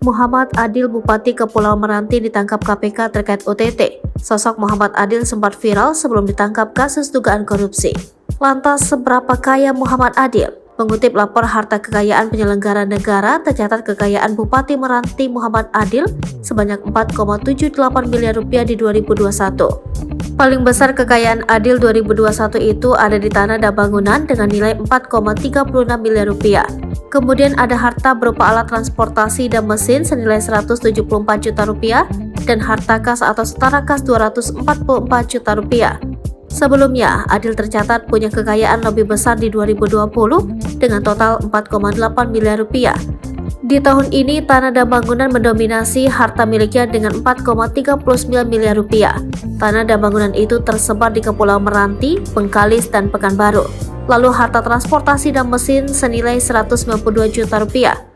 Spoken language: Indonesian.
Muhammad Adil, Bupati Kepulauan Meranti, ditangkap KPK terkait OTT. Sosok Muhammad Adil sempat viral sebelum ditangkap kasus dugaan korupsi. Lantas, seberapa kaya Muhammad Adil? Mengutip lapor harta kekayaan penyelenggara negara, tercatat kekayaan Bupati Meranti Muhammad Adil sebanyak 4,78 miliar rupiah di 2021. Paling besar kekayaan Adil 2021 itu ada di tanah dan bangunan dengan nilai 4,36 miliar rupiah. Kemudian ada harta berupa alat transportasi dan mesin senilai 174 juta rupiah dan harta kas atau setara kas 244 juta rupiah. Sebelumnya, Adil tercatat punya kekayaan lebih besar di 2020 dengan total 4,8 miliar rupiah. Di tahun ini, tanah dan bangunan mendominasi harta miliknya dengan 4,39 miliar rupiah. Tanah dan bangunan itu tersebar di Kepulauan Meranti, Bengkalis, dan Pekanbaru. Lalu harta transportasi dan mesin senilai 192 juta rupiah.